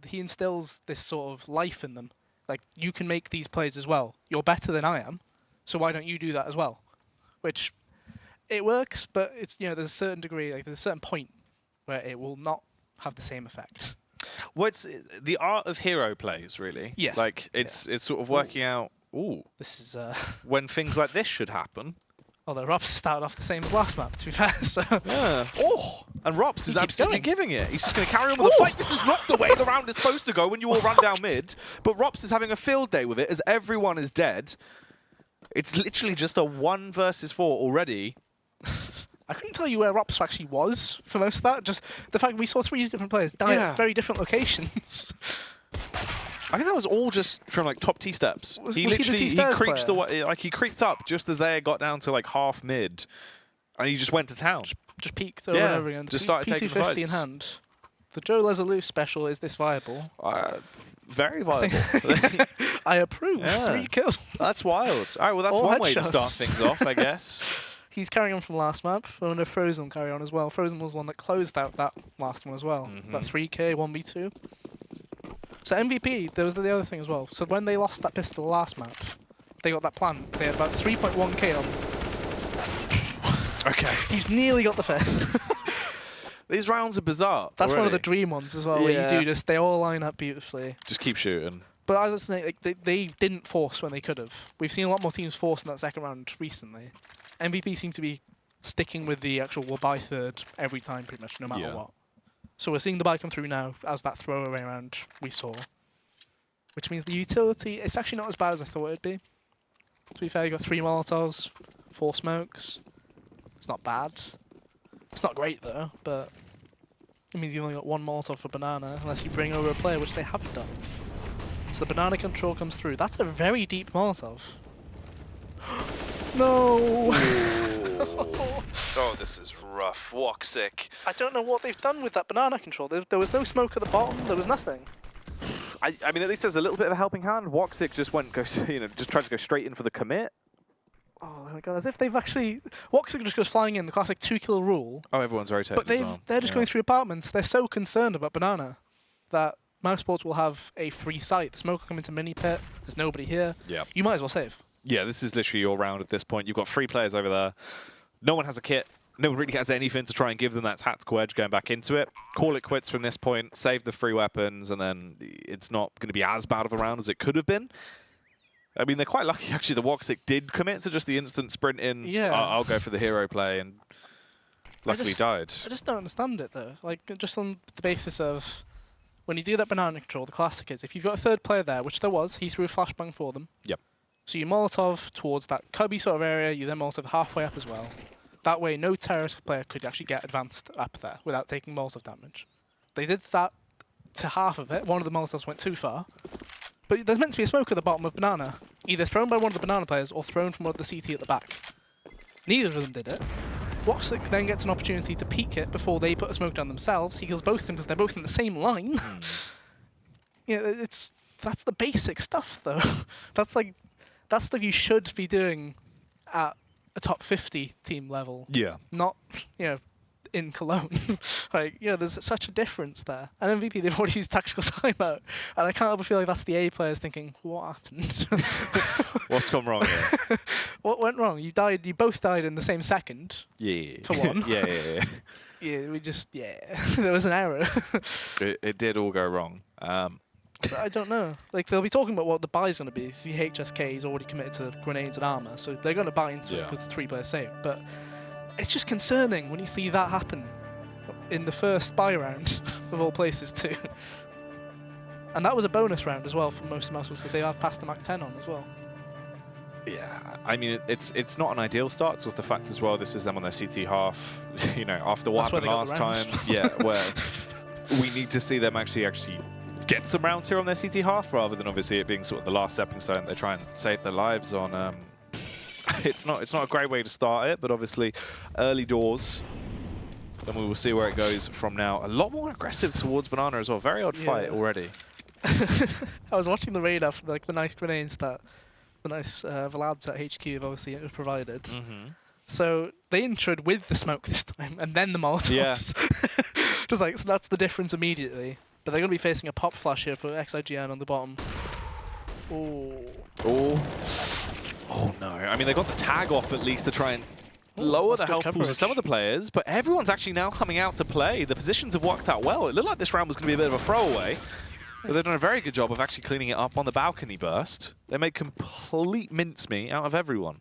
he instills this sort of life in them. Like, you can make these plays as well. You're better than I am, so why don't you do that as well? Which, it works, but it's, there's a certain degree, like there's a certain point where it will not have the same effect. What's the art of hero plays, really? Yeah. Like, it's sort of working out, This is, when things like this should happen. although Rops started off the same as last map, to be fair, so... Yeah. And Rops is absolutely giving it. He's just going to carry on with Ooh. the fight. This is not the way the round is supposed to go when you all run down mid. But Rops is having a field day with it as everyone is dead. It's literally just a 1 versus 4 already. I couldn't tell you where Rops actually was for most of that. Just the fact we saw 3 different players die at very different locations. I think that was all just from like top T steps. He literally he creeped up just as they got down to like half mid, and he just went to town. Just peeked over and over again. Just started taking the fights. in hand. The Joe Lesalou special, is this viable? Very viable. I approve. Yeah. 3 kills. That's wild. All right, well that's All one way to headshots. start things off, I guess. He's carrying on from last map. I wonder if Frozen will carry on as well. Frozen was one that closed out that last one as well. That 3K 1v2. So MVP, there was the other thing as well. So when they lost that pistol last map, they got that plant. They had about 3.1k on. Okay. He's nearly got the 5th. These rounds are bizarre. That's already. one of the dream ones as well, where you do they all line up beautifully. Just keep shooting. But as I was saying, like, they didn't force when they could have. We've seen a lot more teams force in that second round recently. MVP seemed to be sticking with the actual we'll buy third every time, pretty much, no matter what. So we're seeing the buy come through now as that throwaway round we saw. Which means the utility, it's actually not as bad as I thought it'd be. To be fair, you got 3 Molotovs, 4 smokes. It's not bad. It's not great though, but it means you've only got 1 Molotov for Banana, unless you bring over a player, which they have done. So the Banana control comes through. That's a very deep Molotov. No! Oh, this is rough. Walk sick. I don't know what they've done with that Banana control. There was no smoke at the bottom. There was nothing. I mean, at least there's a little bit of a helping hand. Woxic just just tried to go straight in for the commit. Oh my god, as if they've actually... Woxic just goes flying in, the classic 2-kill rule. Oh, everyone's rotating But as well. they're just going through apartments. They're so concerned about Banana that mousesports will have a free site. The smoke will come into mini pit. There's nobody here. Yeah. You might as well save. Yeah, this is literally your round at this point. You've got 3 players over there. No one has a kit. No one really has anything to try and give them that tactical edge going back into it. Call it quits from this point, save the free weapons, and then it's not going to be as bad of a round as it could have been. I mean, they're quite lucky, actually. The Woxic did commit to just the instant sprint in. Yeah. I'll go for the hero play, and luckily died. I just don't understand it, though. Like, just on the basis of... When you do that Banana control, the classic is, if you've got a 3rd player there, which there was, he threw a flashbang for them. Yep. So you Molotov towards that cubby sort of area, you then Molotov halfway up as well. That way, no terrorist player could actually get advanced up there without taking Molotov damage. They did that to half of it. One of the Molotovs went too far. But there's meant to be a smoke at the bottom of Banana, either thrown by one of the Banana players or thrown from one of the CT at the back. Neither of them did it. Woxic then gets an opportunity to peek it before they put a smoke down themselves. He kills both of them because they're both in the same line. That's the basic stuff, though. That's stuff you should be doing at a top 50 team level. Yeah. Not, in Cologne. There's such a difference there. And MVP, they've already used tactical timeout. And I can't help but feel like that's the A players thinking, what happened? What's gone wrong here? What went wrong? You both died in the same second. Yeah. For one. Yeah. There was an error. It did all go wrong. So I don't know. Like, they'll be talking about what the buy's going to be. CHSK is already committed to grenades and armor, so they're going to buy into it because the 3 players saved. But it's just concerning when you see that happen in the first buy round, of all places, too. And that was a bonus round as well for most of Mousesports because they have passed the Mach 10 on as well. Yeah, I mean, it's not an ideal start. So it's the fact as well, this is them on their CT half, after what happened last time. Yeah, where we need to see them actually get some rounds here on their CT half, rather than obviously it being sort of the last stepping stone they try and save their lives on. It's not a great way to start it, but obviously early doors. Then we will see where it goes from now. A lot more aggressive towards Banana as well. Very odd fight already. I was watching the radar for the nice grenades that the nice Vlads at HQ have obviously provided. So they introed with the smoke this time, and then the Molotovs. Yeah. So that's the difference immediately. But they're going to be facing a pop flash here for XIGN on the bottom. Oh. Oh no. I mean, they got the tag off at least to try and lower the health pools of some of the players, but everyone's actually now coming out to play. The positions have worked out well. It looked like this round was going to be a bit of a throwaway, but they've done a very good job of actually cleaning it up on the balcony burst. They made complete mincemeat out of everyone.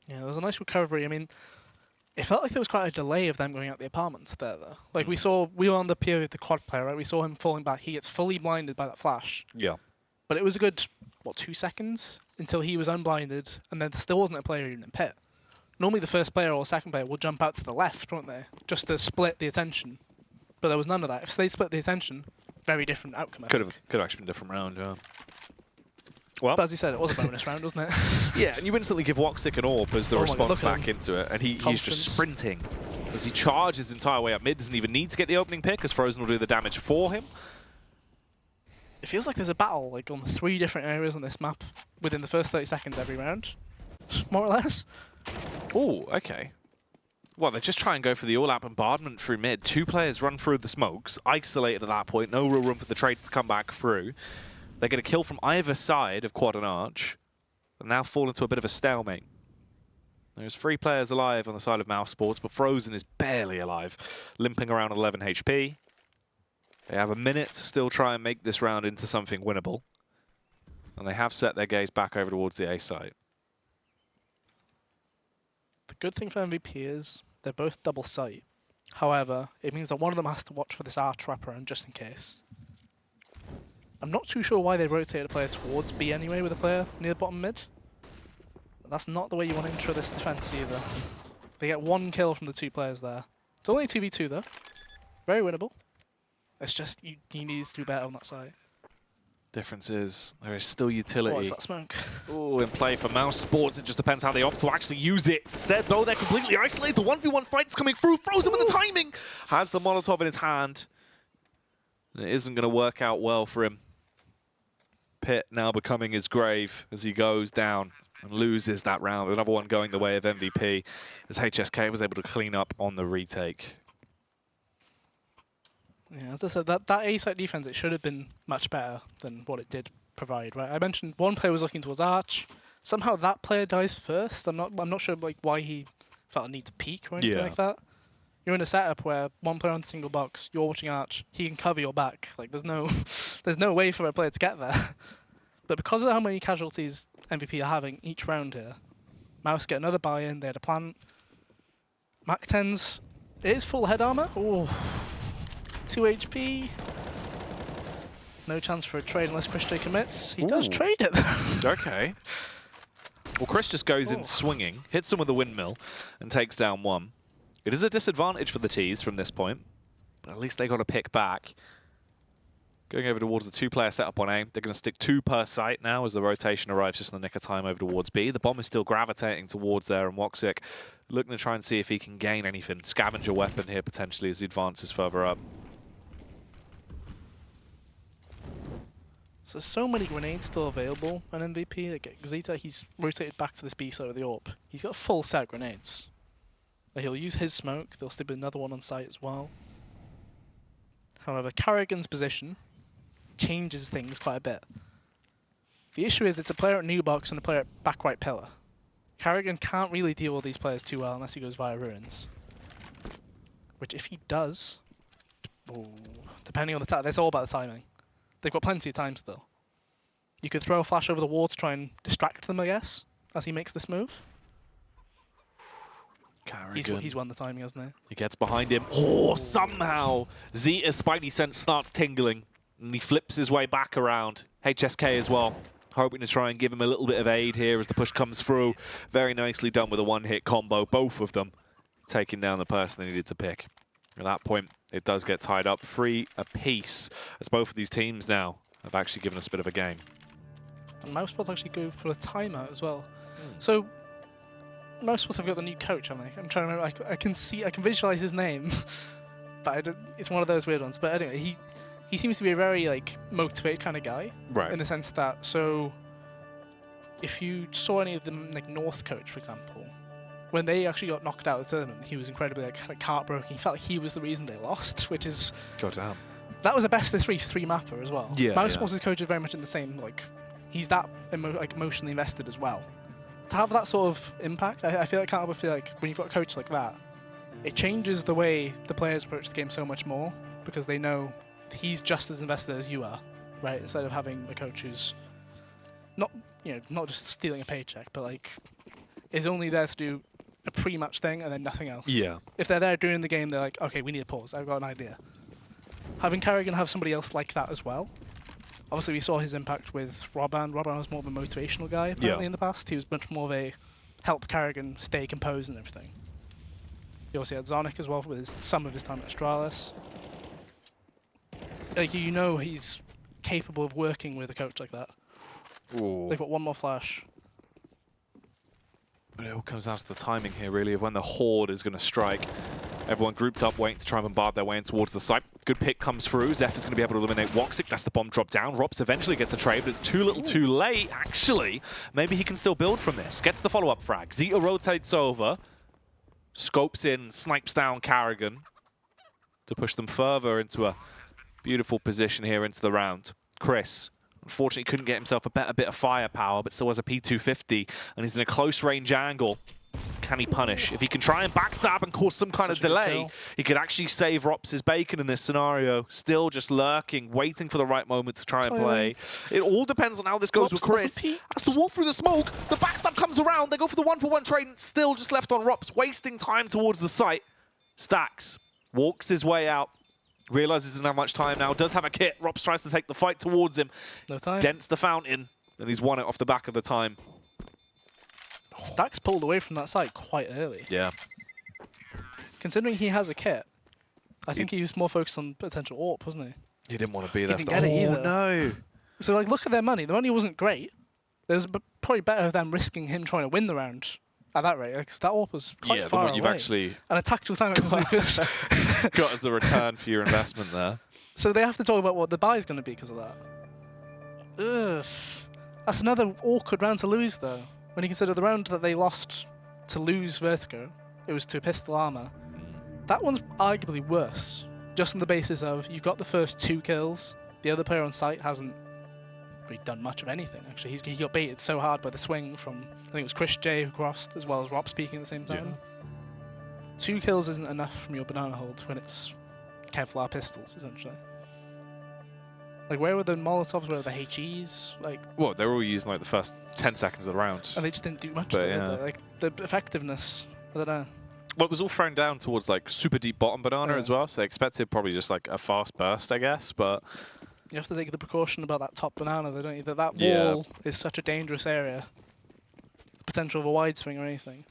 Yeah, there was a nice recovery. I mean, it felt like there was quite a delay of them going out the apartments there, though. Like, we were on the pier with the quad player, right? We saw him falling back. He gets fully blinded by that flash. Yeah. But it was a good, 2 seconds until he was unblinded, and then there still wasn't a player even in pit. Normally the first player or second player will jump out to the left, won't they? Just to split the attention. But there was none of that. If they split the attention, very different outcome. Could have actually been a different round, yeah. Well, but as you said, it was a bonus round, wasn't it? Yeah, and you instantly give Woxic an AWP as the response back into it, and he's just sprinting as he charges his entire way up mid. Doesn't even need to get the opening pick, as Frozen will do the damage for him. It feels like there's a battle like on 3 different areas on this map within the first 30 seconds every round, more or less. Oh, okay. Well, they just try and go for the all-out bombardment through mid. 2 players run through the smokes, isolated at that point. No real room for the trades to come back through. They get a kill from either side of Quad and Arch, and now fall into a bit of a stalemate. There's 3 players alive on the side of mousesports, but Frozen is barely alive, limping around 11 HP. They have a minute to still try and make this round into something winnable, and they have set their gaze back over towards the A site. The good thing for MVP is they're both double sight. However, it means that one of them has to watch for this Arch wraparound just in case. I'm not too sure why they rotated a player towards B anyway with a player near the bottom mid. But that's not the way you want to intro this defense either. They get 1 kill from the 2 players there. It's only 2v2 though. Very winnable. It's just you need to do better on that side. Difference is there is still utility. What is that smoke? Oh, in play for mousesports. It just depends how they opt to actually use it. Instead, though, they're completely isolated. The 1v1 fight's coming through. Frozen with the timing. Has the Molotov in his hand. And it isn't going to work out well for him. Pit now becoming his grave as he goes down and loses that round. Another one going the way of MVP as HSK was able to clean up on the retake. Yeah, as I said, that A-site defense, it should have been much better than what it did provide, right? I mentioned one player was looking towards Arch. Somehow that player dies first. I'm not sure like why he felt a need to peek or anything like that. You're in a setup where one player on the single box, you're watching Arch, he can cover your back. Like there's no way for a player to get there. But because of how many casualties MVP are having each round here, Mouse get another buy-in. They had a plant. Mac 10's, it is full head armor. Ooh. 2 HP. No chance for a trade unless Chris J commits. He does trade it though. Okay. Well, Chris just goes in swinging, hits him with a windmill, and takes down 1. It is a disadvantage for the T's from this point, but at least they got a pick back. Going over towards the 2-player setup on A. They're going to stick 2 per site now as the rotation arrives just in the nick of time over towards B. The bomb is still gravitating towards there, and Woxic looking to try and see if he can gain anything. Scavenger weapon here potentially as he advances further up. So there's so many grenades still available on MVP. Like Gazeta, he's rotated back to this B side of the AWP. He's got a full set of grenades. Like he'll use his smoke. There'll still be another one on site as well. However, Carrigan's position changes things quite a bit. The issue is it's a player at new box and a player at back right pillar. Carrigan can't really deal with these players too well unless he goes via ruins. Which if he does, depending on the time, that's all about the timing. They've got plenty of time still. You could throw a flash over the wall to try and distract them, I guess, as he makes this move. He's won the timing, hasn't he? He gets behind him. Oh, somehow Zeta's spidey sense starts tingling, and he flips his way back around. HSK as well, hoping to try and give him a little bit of aid here as the push comes through. Very nicely done with a 1-hit combo, both of them taking down the person they needed to pick. At that point, it does get tied up 3 apiece, as both of these teams now have actually given us a bit of a game. And mousesports actually go for a timeout as well. So mousesports have got the new coach, haven't they? I'm trying to remember. I can visualize his name, but it's one of those weird ones. But anyway, he seems to be a very like motivated kind of guy, right? In the sense that if you saw any of them like North coach, for example. When they actually got knocked out of the tournament, he was incredibly like heartbroken. He felt like he was the reason they lost, which is goddamn. that was a best of 3 mapper as well. Yeah. mousesports' coach is very much in the same, like, he's that emotionally invested as well. To have that sort of impact, I feel like when you've got a coach like that, it changes the way the players approach the game so much more, because they know he's just as invested as you are, right? Instead of having a coach who's not just stealing a paycheck, but like is only there to do a pre-match thing and then nothing else. Yeah. If they're there during the game, they're like, okay, we need a pause. I've got an idea. Having Carrigan have somebody else like that as well. Obviously, we saw his impact with Robban. Robban was more of a motivational guy, apparently, in the past. He was much more of a help Carrigan stay composed and everything. You also had Zonic as well with some of his time at Astralis. Like, you know he's capable of working with a coach like that. Ooh. They've got one more flash. But it all comes down to the timing here, really, of when the Horde is going to strike. Everyone grouped up, waiting to try and bombard their way in towards the site. Good pick comes through. Zeph is going to be able to eliminate Woxic. That's the bomb drop down. Rops eventually gets a trade, but it's too little too late, actually. Maybe he can still build from this. Gets the follow-up frag. Zeta rotates over. Scopes in, snipes down Carrigan to push them further into a beautiful position here into the round. Chris, unfortunately, couldn't get himself a better bit of firepower, but still has a P250, and he's in a close range angle. Can he punish? If he can try and backstab and cause some kind of delay, he could actually save Rops' bacon in this scenario. Still just lurking, waiting for the right moment to try and play. It all depends on how this goes with Chris. Has to walk through the smoke. The backstab comes around. They go for the 1-for-1 trade, and still just left on Rops, wasting time towards the site. Stacks walks his way out. Realizes he doesn't have much time now. Does have a kit. Rops tries to take the fight towards him. No time. Dents the fountain, and he's won it off the back of the time. Stacks pulled away from that site quite early. Yeah. Considering he has a kit, I think he was more focused on potential AWP, wasn't he? He didn't want to be there. He didn't get it either. No. So, like, look at their money. The money wasn't great. There's probably better than risking him trying to win the round at that rate, because that AWP was quite far away. You've actually and a tactical time was got as a return for your investment there. So they have to talk about what the buy is going to be because of that. Ugh. That's another awkward round to lose, though. When you consider the round that they lost to lose Vertigo, it was to pistol armor. That one's arguably worse, just on the basis of you've got the first 2 kills. The other player on site hasn't really done much of anything, actually. He got baited so hard by the swing from, I think it was Chris J who crossed, as well as Rob speaking at the same time. Yeah. 2 kills isn't enough from your banana hold when it's Kevlar pistols, essentially. Like, where were the Molotovs? Where were the HEs? Like, well, they were all using like the first 10 seconds of the round. And they just didn't do much. Like, the effectiveness, I don't know. Well, it was all thrown down towards like super deep bottom banana as well, so they expected probably just like a fast burst, I guess, but... You have to take the precaution about that top banana, though, don't you? That wall is such a dangerous area. Potential of a wide swing or anything.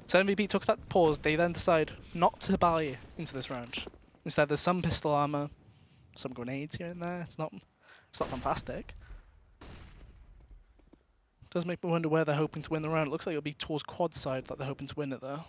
So MVP took that pause. They then decide not to buy into this round. Instead, there's some pistol armor, some grenades here and there. It's not fantastic. Does make me wonder where they're hoping to win the round. It looks like it'll be towards quad side that they're hoping to win it, though.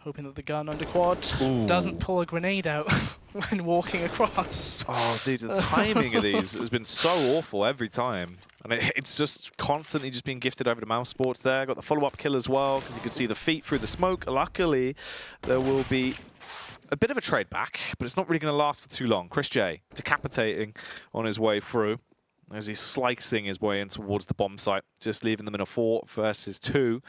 Hoping that the gun under quad doesn't pull a grenade out when walking across. Oh, dude, the timing of these has been so awful every time. And it's just constantly just being gifted over to mousesports there. Got the follow-up kill as well, because you could see the feet through the smoke. Luckily, there will be a bit of a trade back, but it's not really going to last for too long. Chris J decapitating on his way through as he's slicing his way in towards the bomb site, just leaving them in a 4 versus 2.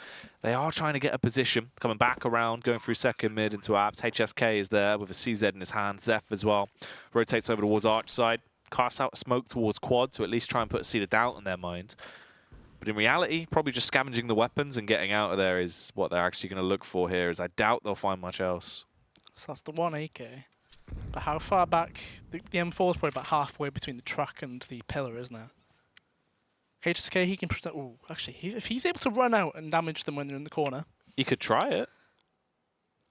They are trying to get a position, coming back around, going through second mid into apps. HSK is there with a CZ in his hand. Zeph as well. Rotates over towards arch side, casts out a smoke towards quad to at least try and put a seed of doubt in their mind. But in reality, probably just scavenging the weapons and getting out of there is what they're actually going to look for here, as I doubt they'll find much else. So that's the 1 AK. But how far back? The M4 is probably about halfway between the truck and the pillar, isn't it? HSK, he can present. Oh, actually, if he's able to run out and damage them when they're in the corner. He could try it.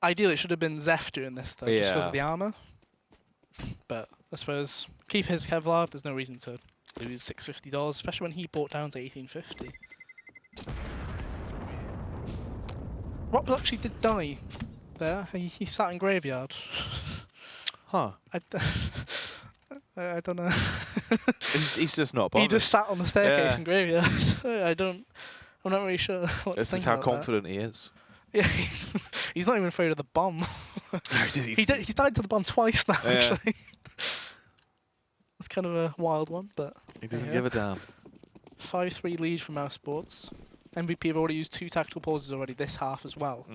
Ideally, it should have been Zeph doing this, though, just because of the armor. But I suppose keep his Kevlar. There's no reason to lose $650, especially when he bought down to $1850. Rob actually did die there. He sat in graveyard. Huh. I don't know. he's just not bothered. He just sat on the staircase in graveyard. I'm not really sure what this is how confident he is. Yeah, he's not even afraid of the bomb. He's died to the bomb twice now, actually. kind of a wild one, but he doesn't give a damn. 5-3 lead for mousesports. MVP have already used 2 tactical pauses already this half as well.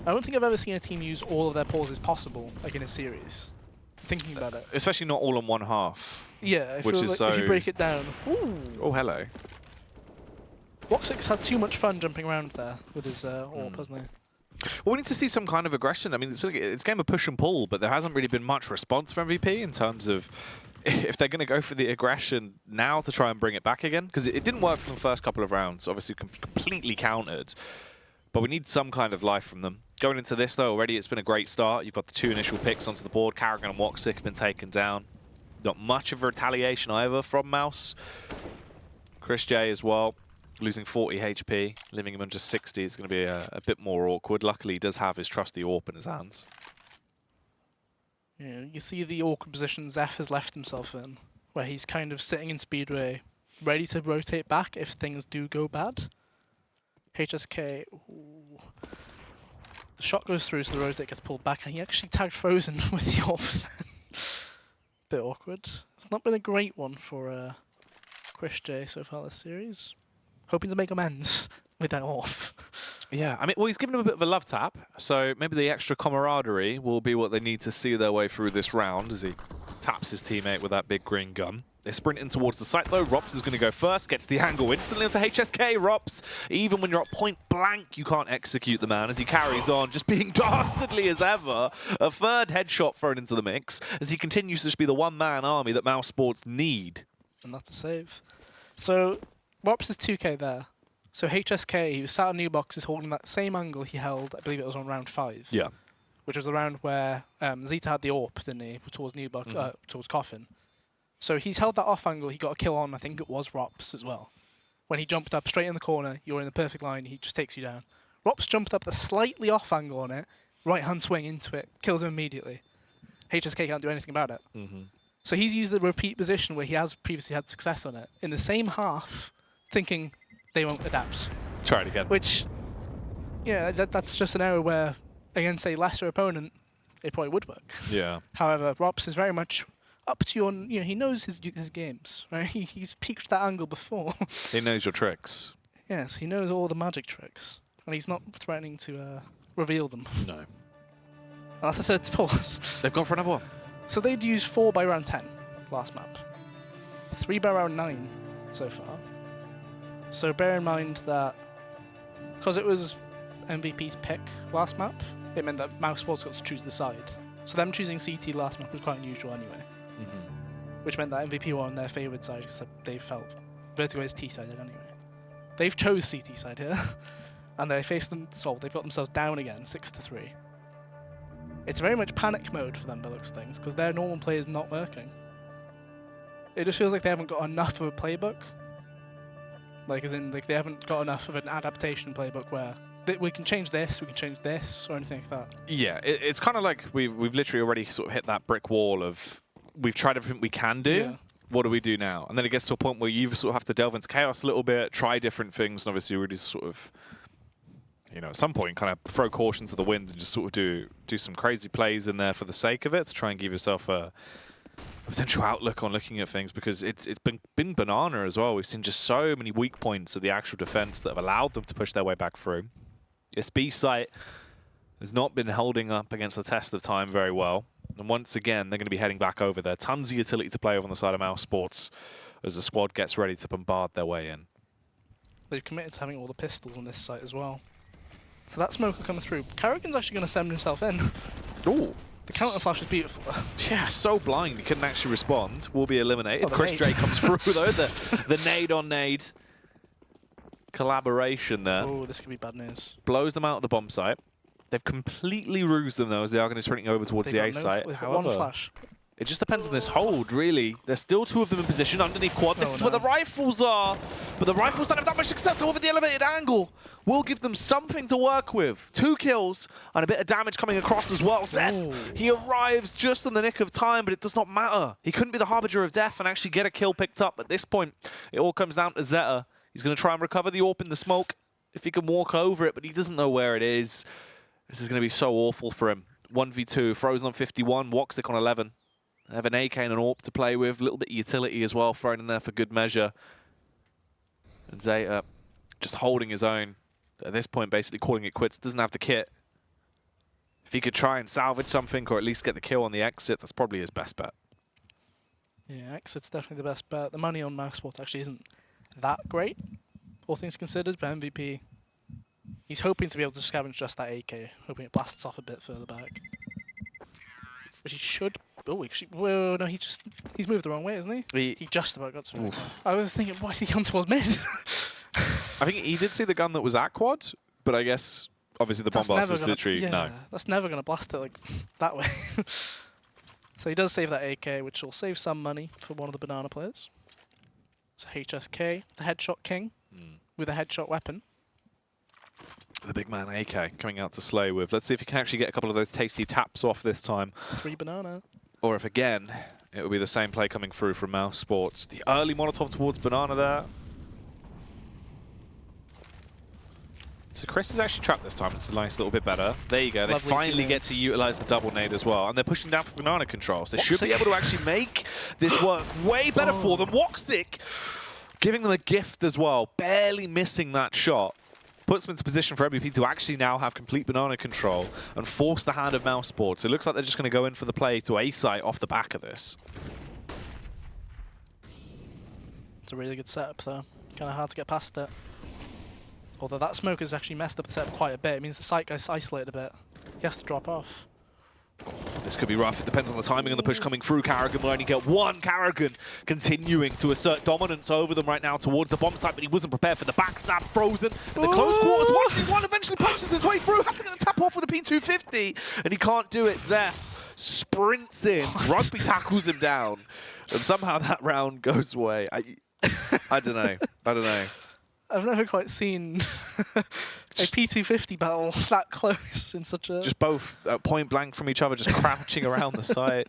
I don't think I've ever seen a team use all of their pauses possible, like in a series. Thinking about it. Especially not all in one half. Yeah, which is like if you break it down. Ooh. Oh, hello. Woxic's had too much fun jumping around there with his AWP, hasn't he? Well, we need to see some kind of aggression. I mean, it's a game of push and pull, but there hasn't really been much response from MVP in terms of if they're going to go for the aggression now to try and bring it back again. Because it didn't work for the first couple of rounds, obviously completely countered. But we need some kind of life from them. Going into this, though, already it's been a great start. You've got the 2 initial picks onto the board. Karrigan and Woxic have been taken down. Not much of a retaliation either from Mouse. Chris J as well, losing 40 HP, leaving him on just 60 is going to be a bit more awkward. Luckily, he does have his trusty AWP in his hands. Yeah, you see the awkward position Zeph has left himself in, where he's kind of sitting in speedway, ready to rotate back if things do go bad. HSK, ooh. The shot goes through, so the rotate gets pulled back, and he actually tagged Frozen with the AWP then. Bit awkward. It's not been a great one for Chris J so far this series. Hoping to make amends with that AWP. Yeah, I mean, well, he's given him a bit of a love tap, so maybe the extra camaraderie will be what they need to see their way through this round as he taps his teammate with that big green gun. They're sprinting towards the site, though. Rops is going to go first, gets the angle instantly onto HSK. Rops, even when you're at point blank, you can't execute the man as he carries on, just being dastardly as ever. A third headshot thrown into the mix as he continues to just be the one-man army that mousesports need. And that's a save. So, Rops is 2k there. So HSK, who sat on new box, is holding that same angle he held, I believe it was on round 5. Yeah. Which was the round where Zeta had the AWP, didn't he, towards new box, towards Coffin. So he's held that off angle, he got a kill on, I think it was Rops as well. When he jumped up straight in the corner, you're in the perfect line, he just takes you down. Rops jumped up the slightly off angle on it, right hand swing into it, kills him immediately. HSK can't do anything about it. So he's used the repeat position where he has previously had success on it, in the same half, thinking they won't adapt. Try it again. Which, yeah, that's just an error where, against a lesser opponent, it probably would work. Yeah. However, Rops is very much up to you on, he knows his games, right? He's peeked that angle before. He knows your tricks. Yes, he knows all the magic tricks. And he's not threatening to reveal them. No. And that's the third pause. They've gone for another one. So they'd used 4 by round 10, last map. 3 by round 9 so far. So bear in mind that, because it was MVP's pick last map, it meant that mousesports got to choose the side. So them choosing CT last map was quite unusual anyway. Which meant that MVP were on their favourite side because they felt Vertigo is T-sided anyway. They've chose CT side here, and they faced them, so they've got themselves down again, 6-3. It's very much panic mode for them by looks of things, because their normal play is not working. It just feels like they haven't got enough of a playbook. Like, as in, like, they haven't got enough of an adaptation playbook where we can change this, we can change this, or anything like that. Yeah, it's kind of like we've literally already sort of hit that brick wall of we've tried everything we can do. Yeah. What do we do now? And then it gets to a point where you sort of have to delve into chaos a little bit, try different things, and obviously really sort of, at some point kind of throw caution to the wind and just sort of do some crazy plays in there for the sake of it to try and give yourself a potential outlook on looking at things, because it's been banana as well. We've seen just so many weak points of the actual defense that have allowed them to push their way back through. This B site has not been holding up against the test of time very well. And once again, they're going to be heading back over there. Tons of utility to play over on the side of mousesports as the squad gets ready to bombard their way in. They've committed to having all the pistols on this site as well. So that smoke will come through. Karrigan's actually going to send himself in. Ooh. The counter flash is beautiful. Yeah, so blind he couldn't actually respond. Will be eliminated. Chris J comes through though. The nade on nade collaboration there. Oh, this could be bad news. Blows them out of the bomb site. They've completely rused them though as they are going to be sprinting over towards the A site. However, one flash. It just depends on this hold, really. There's still 2 of them in position underneath quad. This is where the rifles are. But the rifles don't have that much success. However, the elevated angle will give them something to work with. 2 kills and a bit of damage coming across as well. Zeth, he arrives just in the nick of time, but it does not matter. He couldn't be the harbinger of death and actually get a kill picked up. At this point, it all comes down to Zeta. He's going to try and recover the AWP in the smoke if he can walk over it, but he doesn't know where it is. This is going to be so awful for him. 1v2, Frozen on 51, Woxic on 11. They have an AK and an AWP to play with, a little bit of utility as well, thrown in there for good measure. And Zeta just holding his own. At this point, basically calling it quits. Doesn't have the kit. If he could try and salvage something or at least get the kill on the exit, that's probably his best bet. Yeah, exit's definitely the best bet. The money on mousesports actually isn't that great, all things considered, but MVP, he's hoping to be able to scavenge just that AK, hoping it blasts off a bit further back. Which he should... Oh, well, no, he's moved the wrong way, isn't he? He just about got to it. I was thinking, why did he come towards mid? I think he did see the gun that was at quad, but I guess, obviously, the bombast is literally... Yeah, no. That's never going to blast it like that way. So he does save that AK, which will save some money for one of the banana players. So HSK, the headshot king, with a headshot weapon. The big man AK coming out to slay with. Let's see if he can actually get a couple of those tasty taps off this time. 3 banana. Or if again, it will be the same play coming through from mousesports. The early Molotov towards banana there. So Chris is actually trapped this time. It's a nice little bit better. There you go. They finally get to utilize the double nade as well. And they're pushing down for banana control. So they should be able to actually make this work way better for them. Woxic giving them a gift as well. Barely missing that shot. Puts them into position for MVP to actually now have complete banana control and force the hand of mousesports. It looks like they're just going to go in for the play to A-site off the back of this. It's a really good setup though. Kind of hard to get past it. Although that smoke has actually messed up the setup quite a bit. It means the site gets isolated a bit. He has to drop off. Oh, this could be rough. It depends on the timing and the push coming through. Carrigan will only get one. Carrigan continuing to assert dominance over them right now towards the bomb site, but he wasn't prepared for the backstab. Frozen. And the close quarters 1v1 eventually punches his way through. Has to get the tap off with the P250, and he can't do it. Zeph sprints in. Rugby tackles him down, and somehow that round goes away. I don't know. I don't know. I've never quite seen a P250 battle that close in such a... Just both point blank from each other, just crouching around the site.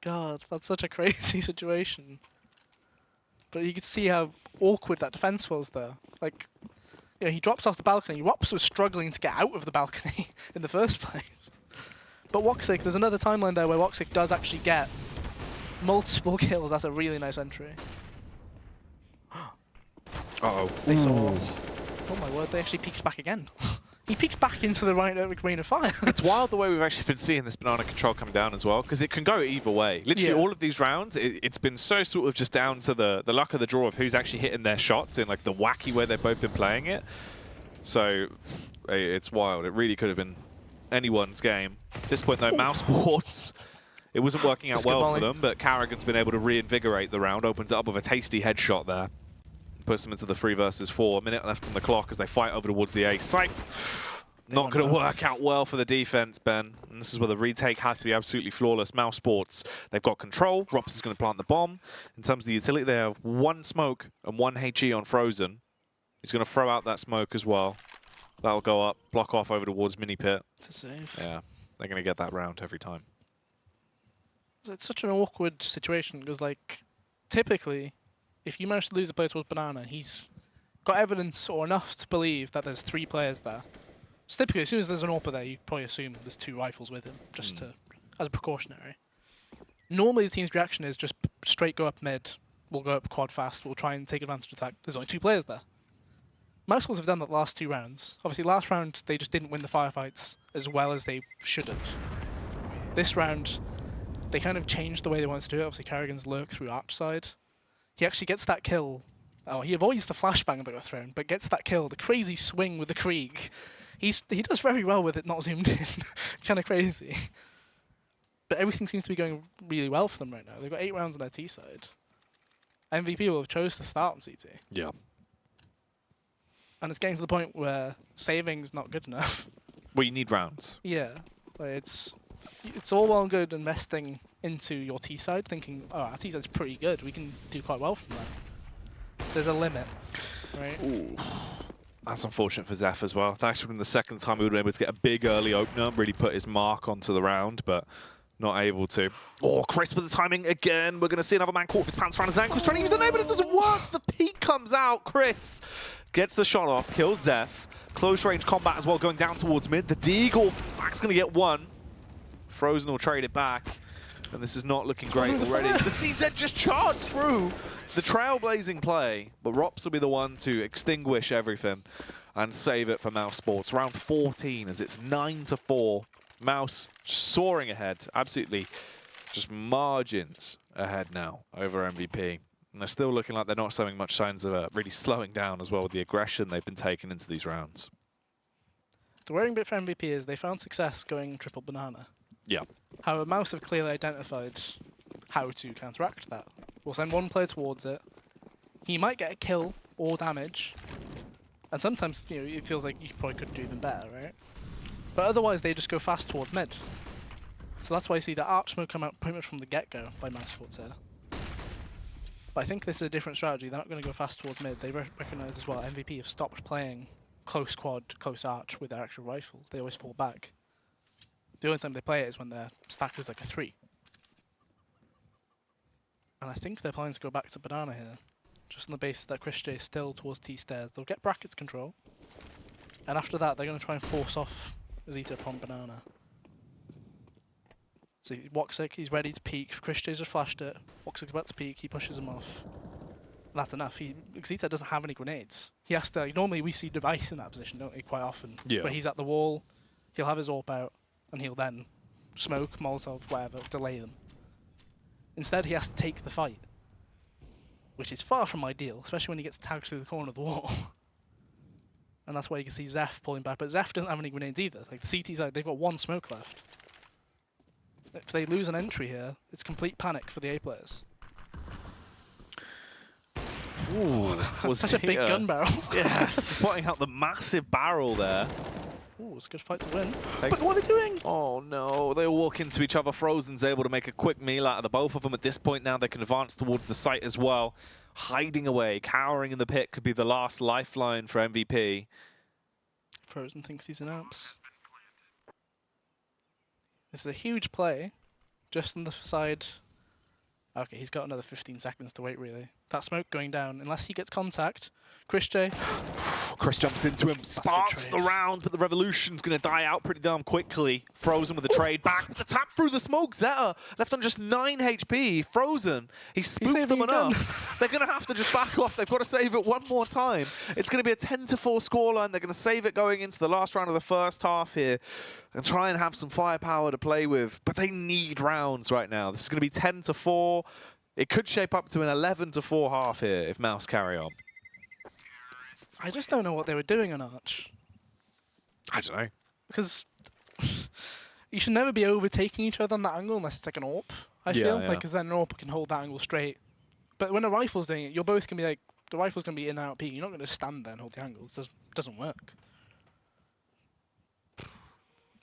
God, that's such a crazy situation. But you could see how awkward that defense was there. Like, you know, he drops off the balcony. Wops was struggling to get out of the balcony in the first place. But Woxic, there's another timeline there where Woxic does actually get multiple kills. That's a really nice entry. Uh-oh. They saw... Oh my word, they actually peeked back again. He peeked back into the right ring of fire. It's wild the way we've actually been seeing this banana control come down as well, because it can go either way. Literally all of these rounds, it's been so sort of just down to the luck of the draw of who's actually hitting their shots in like the wacky way they've both been playing it. So it's wild. It really could have been anyone's game. At this point though, mousesports, it wasn't working out well for them, but Carrigan's been able to reinvigorate the round, opens it up with a tasty headshot there. Puts them into the 3 versus 4. A minute left on the clock as they fight over towards the A site. Not going to work out well for the defense, Ben. And this is where the retake has to be absolutely flawless. mousesports, they've got control. Rops is going to plant the bomb. In terms of the utility, they have 1 smoke and 1 HE on Frozen. He's going to throw out that smoke as well. That'll go up, block off over towards Mini Pit. To save. Yeah, they're going to get that round every time. It's such an awkward situation because, like, typically, if you manage to lose a player towards banana, he's got evidence or enough to believe that there's 3 players there. So typically, as soon as there's an AWP there, you probably assume there's 2 rifles with him, just to, as a precautionary. Normally, the team's reaction is just straight go up mid, we'll go up quad fast, we'll try and take advantage of the fact there's only 2 players there. mousesports have done that the last 2 rounds. Obviously, last round, they just didn't win the firefights as well as they should have. This round, they kind of changed the way they wanted to do it. Obviously, Carrigan's lurk through arch side. He actually gets that kill. Oh, he avoids the flashbang that got thrown, but gets that kill. The crazy swing with the Krieg. He does very well with it not zoomed in. Kind of crazy. But everything seems to be going really well for them right now. They've got 8 rounds on their T side. MVP will have chose to start on CT. Yeah. And it's getting to the point where saving's not good enough. Well, you need rounds. Yeah. Like it's all well and good investing into your T side, thinking, oh, our T side's pretty good. We can do quite well from that. There's a limit, right? Ooh. That's unfortunate for Zeph as well. That should have been the second time he would have been able to get a big early opener and really put his mark onto the round, but not able to. Oh, Chris with the timing again. We're going to see another man caught with his pants around his ankles, trying to use the nade, but it doesn't work. The peak comes out. Chris gets the shot off, kills Zeph. Close range combat as well, going down towards mid. The Deagle, Mac's going to get 1. Frozen will trade it back. and this is not looking great already. The CZ just charged through the trailblazing play, but Rops will be the one to extinguish everything and save it for mousesports. Round 14 as it's 9-4. Mouse soaring ahead, absolutely just margins ahead now over MVP. And they're still looking like they're not showing much signs of really slowing down as well with the aggression they've been taking into these rounds. The worrying bit for MVP is they found success going triple banana. Yeah. However, Mouse have clearly identified how to counteract that. We'll send one player towards it. He might get a kill or damage. And sometimes, you know, it feels like you probably could do even better, right? But otherwise, they just go fast towards mid. So that's why you see the arch smoke come out pretty much from the get-go by mousesports here. But I think this is a different strategy. They're not going to go fast towards mid. They recognize as well MVP have stopped playing close quad, close arch with their actual rifles. They always fall back. The only time they play it is when they're stacked as like a 3. And I think they're planning to go back to banana here. Just on the basis that Chris J is still towards T stairs. They'll get brackets control. And after that, they're going to try and force off Zeta upon banana. So Woxic, he's ready to peek. Chris J's just flashed it. Woxic's about to peek. He pushes him off. And that's enough. Zeta doesn't have any grenades. He has to. Normally we see Device in that position, don't we? Quite often. Yeah. Where he's at the wall, he'll have his AWP out, and he'll then smoke, Molotov, whatever, delay them. Instead, he has to take the fight, which is far from ideal, especially when he gets tagged through the corner of the wall. And that's why you can see Zeph pulling back. But Zeph doesn't have any grenades either. Like the CT side, they've got 1 smoke left. If they lose an entry here, it's complete panic for the A players. Ooh, That's such a big gun barrel. Yeah, spotting out the massive barrel there. Ooh, it's a good fight to win. But what are they doing? Oh no, they walk into each other. Frozen's able to make a quick meal out of the both of them at this point now. They can advance towards the site as well. Hiding away, cowering in the pit could be the last lifeline for MVP. Frozen thinks he's in amps. This is a huge play. Just on the side. Okay, he's got another 15 seconds to wait, really. That smoke going down, unless he gets contact. Chris J. Chris jumps into him, sparks the round, but the Revolution's going to die out pretty damn quickly. Frozen with the trade back. The tap through the smoke. Zeta left on just 9 HP. Frozen. He spooked them enough. They're going to have to just back off. They've got to save it one more time. It's going to be a 10-4 scoreline. They're going to save it going into the last round of the first half here and try and have some firepower to play with. But they need rounds right now. This is going to be 10-4. It could shape up to an 11-4 half here if Mouse carry on. I just don't know what they were doing on Arch. I don't know. Because you should never be overtaking each other on that angle unless it's like an AWP, I feel. Yeah. Like, because then an AWP can hold that angle straight. But when a rifle's doing it, you're both going to be like, the rifle's going to be in and out peak. You're not going to stand there and hold the angle. It doesn't work.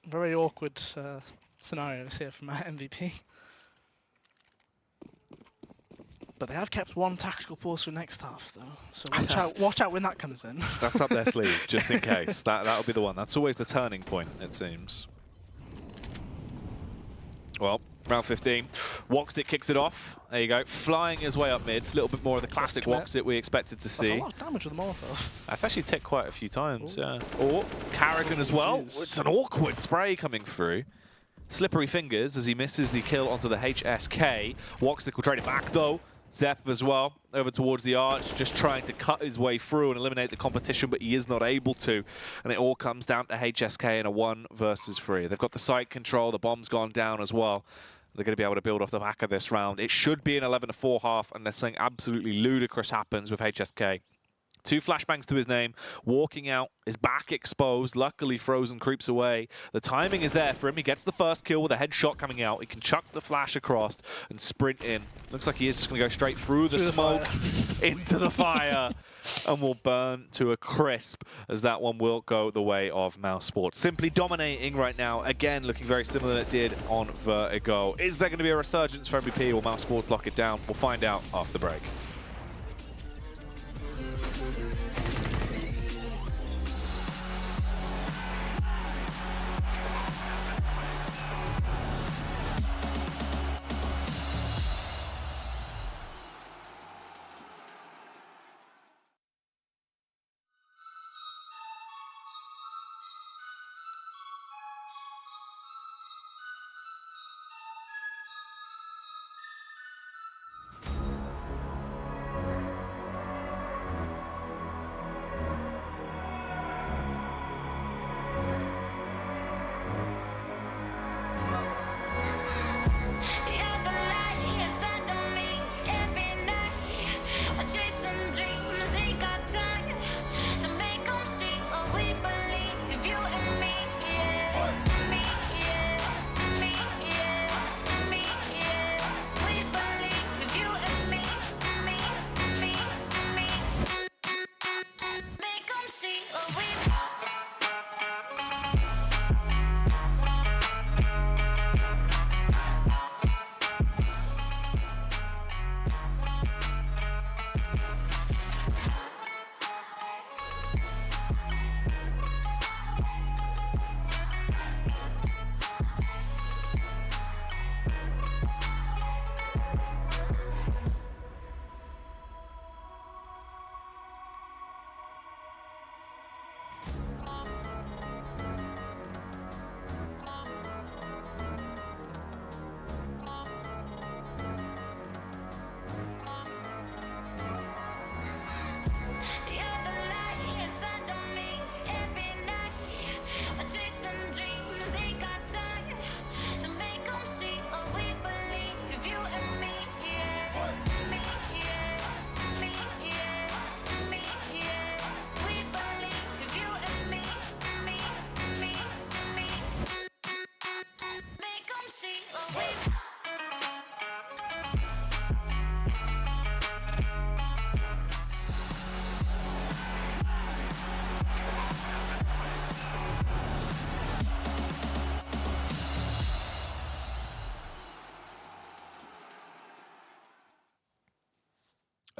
Very awkward scenarios here from MVP. But they have kept 1 tactical pause for next half, though. So watch out when that comes in. That's up their sleeve, just in case. That'll be the one. That's always the turning point, it seems. Well, round 15. Woxit kicks it off. There you go. Flying his way up mid. It's a little bit more of the classic Woxit we expected to see. That's a lot of damage with the Molotov. That's actually ticked quite a few times, Ooh. yeah. Or Carrigan as well. Jeez. It's an awkward spray coming through. Slippery fingers as he misses the kill onto the HSK. Woxit will trade it back, though. Zeph as well, over towards the arch, just trying to cut his way through and eliminate the competition, but he is not able to. And it all comes down to HSK in a 1 versus 3. They've got the site control, the bomb's gone down as well. They're going to be able to build off the back of this round. It should be an 11-4 half, unless something absolutely ludicrous happens with HSK. 2 flashbangs to his name, walking out, his back exposed. Luckily, Frozen creeps away. The timing is there for him. He gets the first kill with a headshot coming out. He can chuck the flash across and sprint in. Looks like he is just going to go straight through the smoke into the fire and will burn to a crisp, as that one will go the way of mousesports. Simply dominating right now. Again, looking very similar than it did on Vertigo. Is there going to be a resurgence for MVP? Will mousesports lock it down? We'll find out after the break.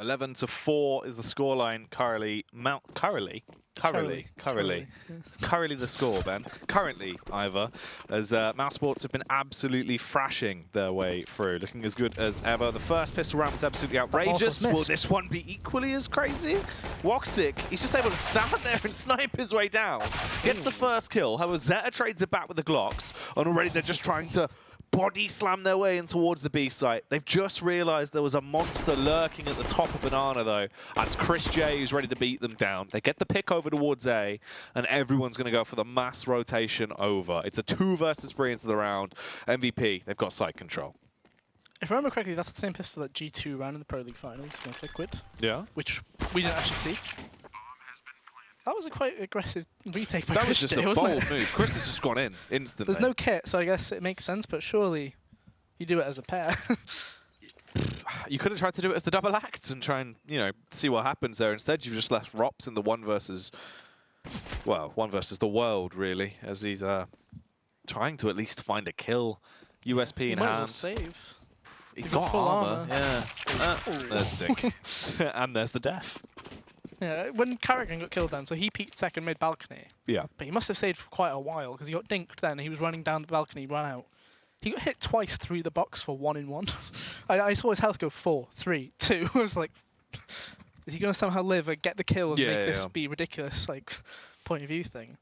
11-4 is the scoreline currently. Currently the score, Ben. Currently, Ivor, as mousesports have been absolutely thrashing their way through, looking as good as ever. The first pistol round was absolutely outrageous. Will this one be equally as crazy? Woxic, he's just able to stand there and snipe his way down. Gets the first kill. However, Zeta trades it back with the Glocks, and already they're just trying to body slam their way in towards the B site. They've just realized there was a monster lurking at the top of Banana, though. That's Chris J who's ready to beat them down. They get the pick over towards A, and everyone's going to go for the mass rotation over. It's a 2 versus 3 into the round. MVP, they've got site control. If I remember correctly, that's the same pistol that G2 ran in the Pro League finals against Liquid. Yeah. Which we didn't actually see. That was a quite aggressive retake by That Chris was just J, a bold wasn't it? move. Chris has just gone in instantly. There's no kit, so I guess it makes sense, but surely you do it as a pair. You could have tried to do it as the double act and try and, you know, see what happens there. Instead, you've just left Rops in the 1 versus, well, 1 versus the world, really, as he's trying to at least find a kill. USP in might hand. as well save. He's got full armor. armor. Yeah. There's the dink. And there's the death. Yeah, when Carrigan got killed then, so he peeked second mid balcony. Yeah. But he must have stayed for quite a while because he got dinked then. He was running down the balcony, ran out. He got hit twice through the box for 1-in-1. I saw his health go 4, 3, 2. I was like, is he going to somehow live and get the kill and make this be ridiculous, like, point of view thing?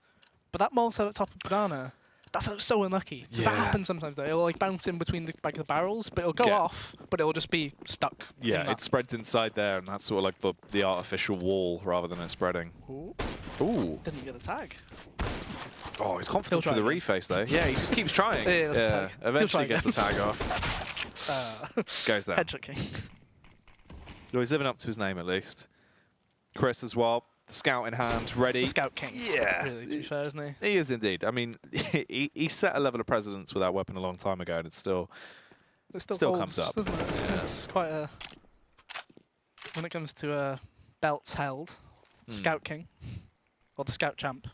But that Molotov at top of Banana, that's so unlucky. Because that happens sometimes though. It'll like bounce in between the barrels, but it'll go off, but it'll just be stuck. Yeah, it spreads inside there, and that's sort of like the artificial wall rather than it spreading. Ooh. Ooh. Didn't get a tag. Oh, he's confident for the reface though. Yeah, he just keeps trying. Yeah, eventually gets the tag off. Goes down. Headshot king. No, he's living up to his name at least. Chris as well. Scout in hand, ready. The Scout King. Yeah. Really, to be fair, isn't he? He is indeed. I mean, he set a level of precedence with that weapon a long time ago, and it still still comes holds, up. Doesn't it? Yeah. It's quite a... When it comes to belts held, Scout King, or the Scout Champ.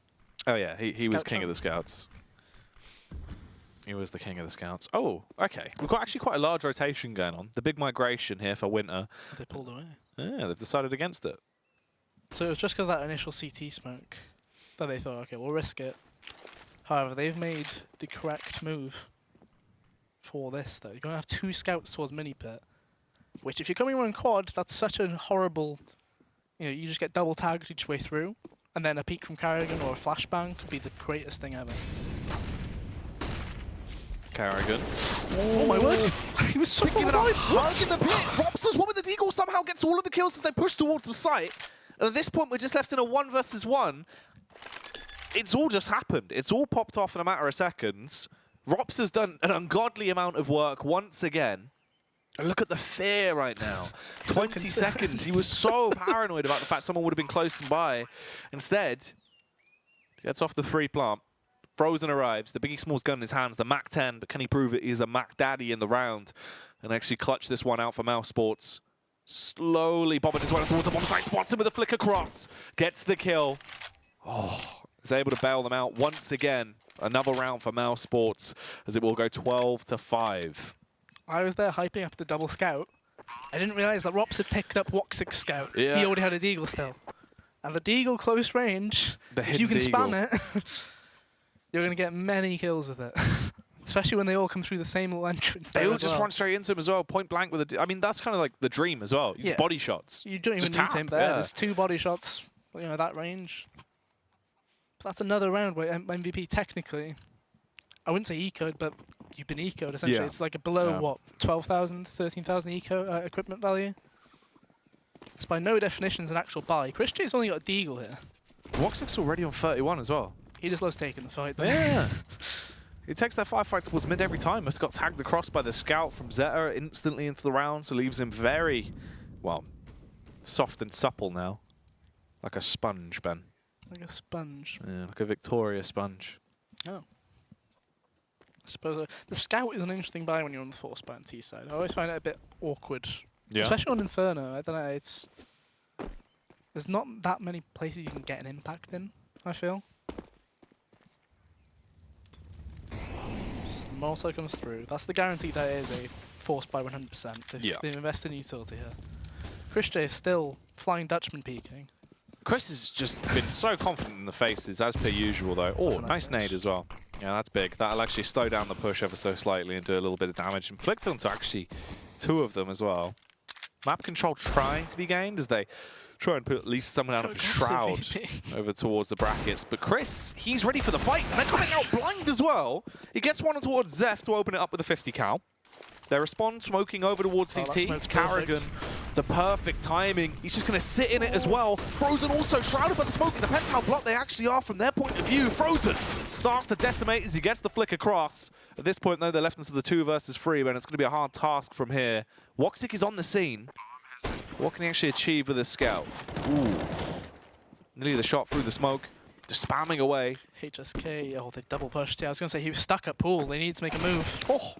Oh yeah, he was Scout king champ. of the Scouts. He was the king of the Scouts. Oh, okay. We've got actually quite a large rotation going on. The big migration here for winter. They pulled away. Yeah, they've decided against it. So it was just because of that initial CT smoke that they thought, okay, we'll risk it. However, they've made the correct move for this, though. You're going to have 2 scouts towards mini pit, which if you're coming around quad, that's such a horrible... You know, you just get double tagged each way through, and then a peek from Carrigan or a flashbang could be the greatest thing ever. Carrigan. Oh my word! He was so Giving a hug in the pit. Robson's one with the deagle somehow gets all of the kills as they push towards the site. And at this point, we're just left in a 1 versus 1. It's all just happened. It's all popped off in a matter of seconds. Rops has done an ungodly amount of work once again. And look at the fear right now. 20 seconds. He was so paranoid about the fact someone would have been close by. Instead, gets off the free plant. Frozen arrives. The Biggie Smalls gun in his hands. The Mac 10. But can he prove it? He is a Mac Daddy in the round. And actually clutch this one out for mousesports. Slowly bobbing his way towards the bomb site, spots him with a flicker cross, gets the kill. Oh, is able to bail them out once again. Another round for mousesports as it will go 12-5. I was there hyping up the double scout. I didn't realise that Rops had picked up Woxic's scout. Yeah. He already had a deagle still. And the deagle close range, if you can spam it, you're going to get many kills with it. Especially when they all come through the same little entrance. They all just run straight into him as well, point blank with a... I mean, that's kind of like the dream as well. Just body shots. You don't even just need him there. There's 2 body shots, you know, that range. But that's another round where MVP technically, I wouldn't say eco'd, but you've been eco'd essentially. Yeah. It's like a below, what, 12,000, 13,000 eco equipment value? It's by no definition an actual buy. Chris J's only got a deagle here. Woxic's already on 31 as well. He just loves taking the fight. Though. Yeah. He takes that firefight towards mid every time. Just got tagged across by the scout from Zeta instantly into the round, so leaves him very, well, soft and supple now. Like a sponge, Ben. Like a sponge. Yeah, like a Victoria sponge. Oh. I suppose the scout is an interesting buy when you're on the force ban T side. I always find it a bit awkward. Yeah. Especially on Inferno. I don't know, it's... There's not that many places you can get an impact in, I feel. Molotov comes through. That's the guarantee that it is a force by 100%. They've invested in utility here. Chris J is still Flying Dutchman peeking. Chris has just been so confident in the faces, as per usual, though. Oh, nice nade as well. Yeah, that's big. That'll actually slow down the push ever so slightly and do a little bit of damage. Inflict onto actually 2 of them as well. Map control trying to be gained as they try and put at least someone out of his shroud over towards the brackets. But Chris, he's ready for the fight. And they're coming out blind as well. He gets one towards Zeph to open it up with a 50 cal. They respond, smoking over towards CT. Carrigan, the perfect timing. He's just going to sit in it as well. Frozen also shrouded by the smoke. It depends how blocked they actually are from their point of view. Frozen starts to decimate as he gets the flick across. At this point, though, they're left into the 2 versus 3, and it's going to be a hard task from here. Woxic is on the scene. What can he actually achieve with his scout? Ooh. Nearly the shot through the smoke. Just spamming away. HSK, oh, they've double pushed. Yeah, I was going to say he was stuck at pool. They need to make a move. Oh.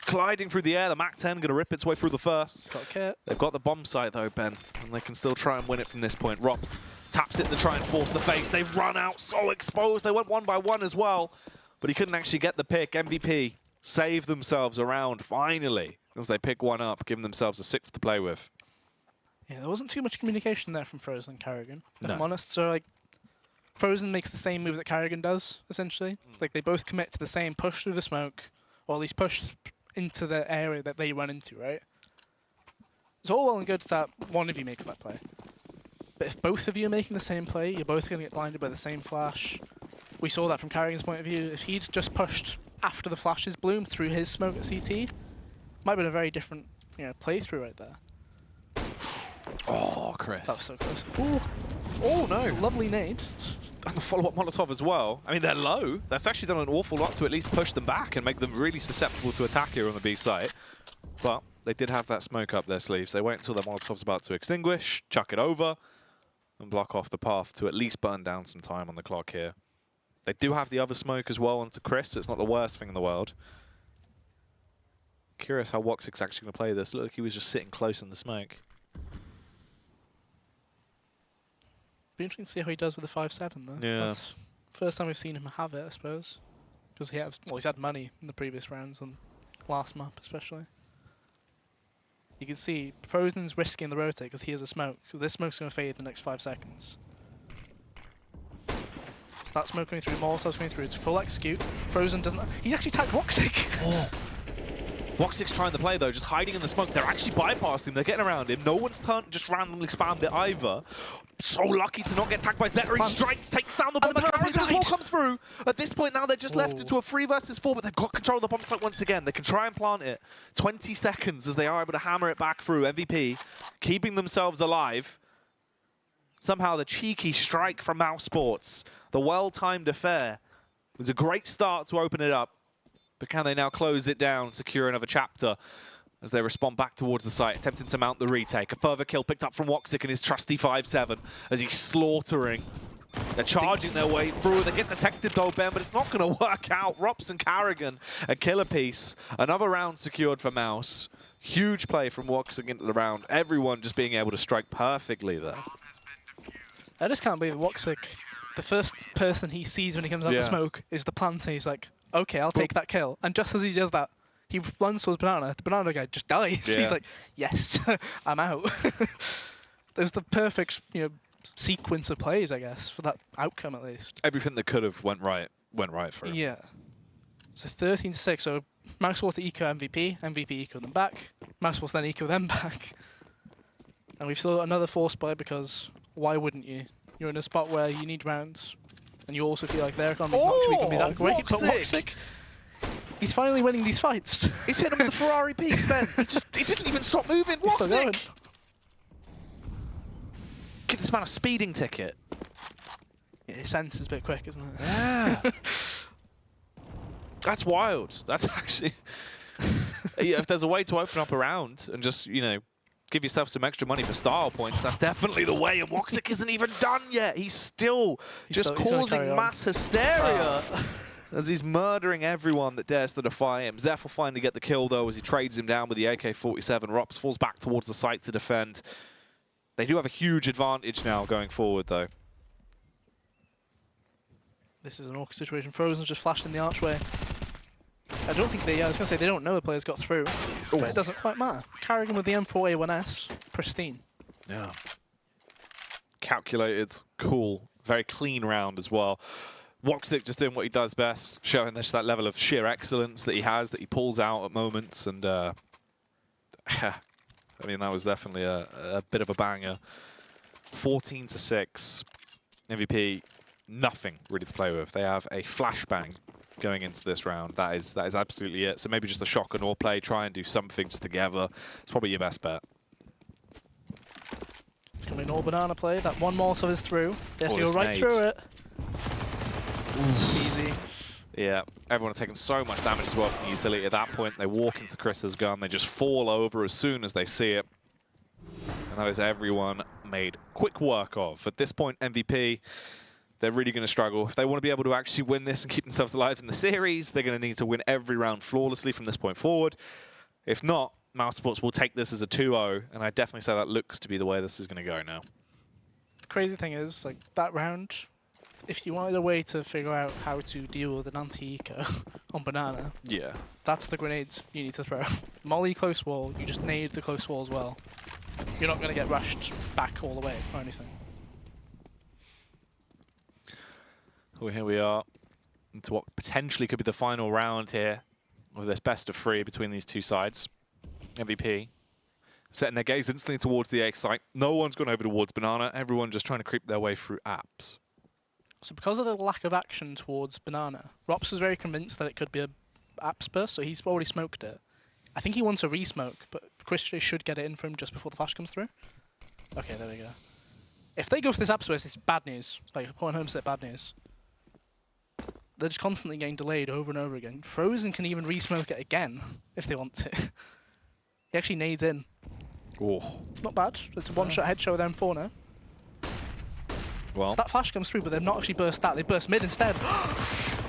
Colliding through the air, the MAC-10 going to rip its way through the first. Got a kit. They've got the bomb site though, Ben, and they can still try and win it from this point. Rops taps it to try and force the face. They run out so exposed. They went 1 by 1 as well, but he couldn't actually get the pick. MVP saved themselves around finally as they pick one up, giving themselves a 6th to play with. Yeah, there wasn't too much communication there from Frozen and Carrigan, if I'm honest. So, like, Frozen makes the same move that Carrigan does, essentially. Like, they both commit to the same push through the smoke, or at least push into the area that they run into, right? It's all well and good that one of you makes that play. But if both of you are making the same play, you're both going to get blinded by the same flash. We saw that from Carrigan's point of view. If he'd just pushed after the flashes bloomed through his smoke at CT, might have been a very different, playthrough right there. Oh, Chris. That was so close. Ooh. Oh, no. Lovely nade. And the follow-up Molotov as well. I mean, they're low. That's actually done an awful lot to at least push them back and make them really susceptible to attack here on the B site. But they did have that smoke up their sleeves. They wait until their Molotov's about to extinguish, chuck it over, and block off the path to at least burn down some time on the clock here. They do have the other smoke as well onto Chris, so it's not the worst thing in the world. Curious how Woxic's actually going to play this. Looked like he was just sitting close in the smoke. Be interesting to see how he does with the 5-7 though. Yeah. That's first time we've seen him have it, I suppose. Because he's had money in the previous rounds and last map especially. You can see Frozen's risking the rotate because he has a smoke. Because this smoke's going to fade in the next 5 seconds. That smoke going through, Molotov's going through. It's full execute. Frozen doesn't. He actually tagged Woxic. Oh. Woxic's trying to play though, just hiding in the smoke. They're actually bypassing him. They're getting around him. No one's just randomly spammed it either. So lucky to not get tagged by Zetter. He strikes, takes down the bomb. Carrigan as well comes through. At this point now, they're just left into a 3 versus 4, but they've got control of the bomb site once again. They can try and plant it. 20 seconds as they are able to hammer it back through. MVP keeping themselves alive. Somehow the cheeky strike from mousesports, the well-timed affair, was a great start to open it up. But can they now close it down, secure another chapter as they respond back towards the site, attempting to mount the retake. A further kill picked up from Woxic and his trusty 5-7 as he's slaughtering. They're charging their way through. They get detected though, Ben, but it's not going to work out. Rops and Carrigan, a killer piece. Another round secured for Mouse. Huge play from Woxic into the round. Everyone just being able to strike perfectly there. I just can't believe Woxic, the first person he sees when he comes out of the smoke is the planter. He's like, okay, I'll take that kill. And just as he does that, he runs towards Banana. The Banana guy just dies. Yeah. He's like, yes, I'm out. There's the perfect, sequence of plays, I guess, for that outcome at least. Everything that could have went right for him. Yeah. So 13-6. So mousesports eco MVP. MVP eco them back. mousesports then eco them back. And we've still got another force play because why wouldn't you? You're in a spot where you need rounds. And you also feel like their economy's not actually going to be that great. But Woxic, he's finally winning these fights. He's hit him with the Ferrari peaks, Ben. He didn't even stop moving. Woxic! Give this man a speeding ticket. Yeah, his sense is a bit quick, isn't it? Yeah. That's wild. That's actually... if there's a way to open up a round and just, give yourself some extra money for style points, that's definitely the way. And Woxic isn't even done yet. He's still causing mass hysteria as he's murdering everyone that dares to defy him. Zeph will finally get the kill, though, as he trades him down with the AK-47. Rops falls back towards the site to defend. They do have a huge advantage now going forward, though. This is an awkward situation. Frozen's just flashed in the archway. I don't think I was going to say they don't know the players got through, but it doesn't quite matter. Carrigan with the M4A1S, pristine. Yeah. Calculated, cool, very clean round as well. Woxic just doing what he does best, showing just that level of sheer excellence that he has, that he pulls out at moments. And I mean, that was definitely a bit of a banger. 14-6. MVP, nothing really to play with. They have a flashbang going into this round. That is absolutely it. So maybe just a shock and all play, try and do something just together. It's probably your best bet. It's going to be an all banana play. That one Molotov is through. They have to go right nade. through it. It's easy. Yeah, everyone are taking so much damage as well from the utility. At that point, they walk into Chris's gun. They just fall over as soon as they see it. And that is everyone made quick work of. At this point, MVP, they're really going to struggle. If they want to be able to actually win this and keep themselves alive in the series, they're going to need to win every round flawlessly from this point forward. If not, mousesports will take this as a 2-0, and I definitely say that looks to be the way this is going to go now. The crazy thing is, like, that round, if you wanted a way to figure out how to deal with an anti-eco on banana, yeah, that's the grenades you need to throw. Molly close wall, you just nade the close wall as well. You're not going to get rushed back all the way or anything. Well, here we are into what potentially could be the final round here of this best of 3 between these two sides. MVP setting their gaze instantly towards the A site. No one's gone over towards banana. Everyone just trying to creep their way through apps. So because of the lack of action towards banana, Rops was very convinced that it could be a apps burst, so he's already smoked it. I think he wants a re-smoke, but Chris should get it in for him just before the flash comes through. Okay, there we go. If they go for this apps burst, it's bad news. Like, Point Home said, bad news. They're just constantly getting delayed over and over again. Frozen can even re-smoke it again if they want to. He actually nades in. Oh, Not bad. It's a one-shot headshot with M4 now. well. So that flash comes through, but they've not actually burst that. They burst mid instead.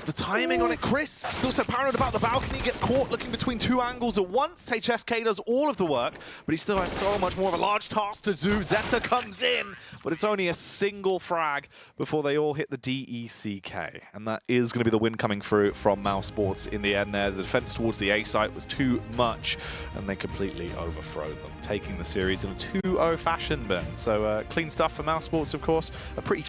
The timing on it, Chris, still so paranoid about the balcony, gets caught looking between 2 angles at once. HSK does all of the work, but he still has so much more of a large task to do. Zeta comes in, but it's only a single frag before they all hit the DECK. And that is going to be the win coming through from mousesports in the end there. The defense towards the A site was too much, and they completely overthrow them, taking the series in a 2-0 fashion, Ben. So clean stuff for mousesports, of course. A pretty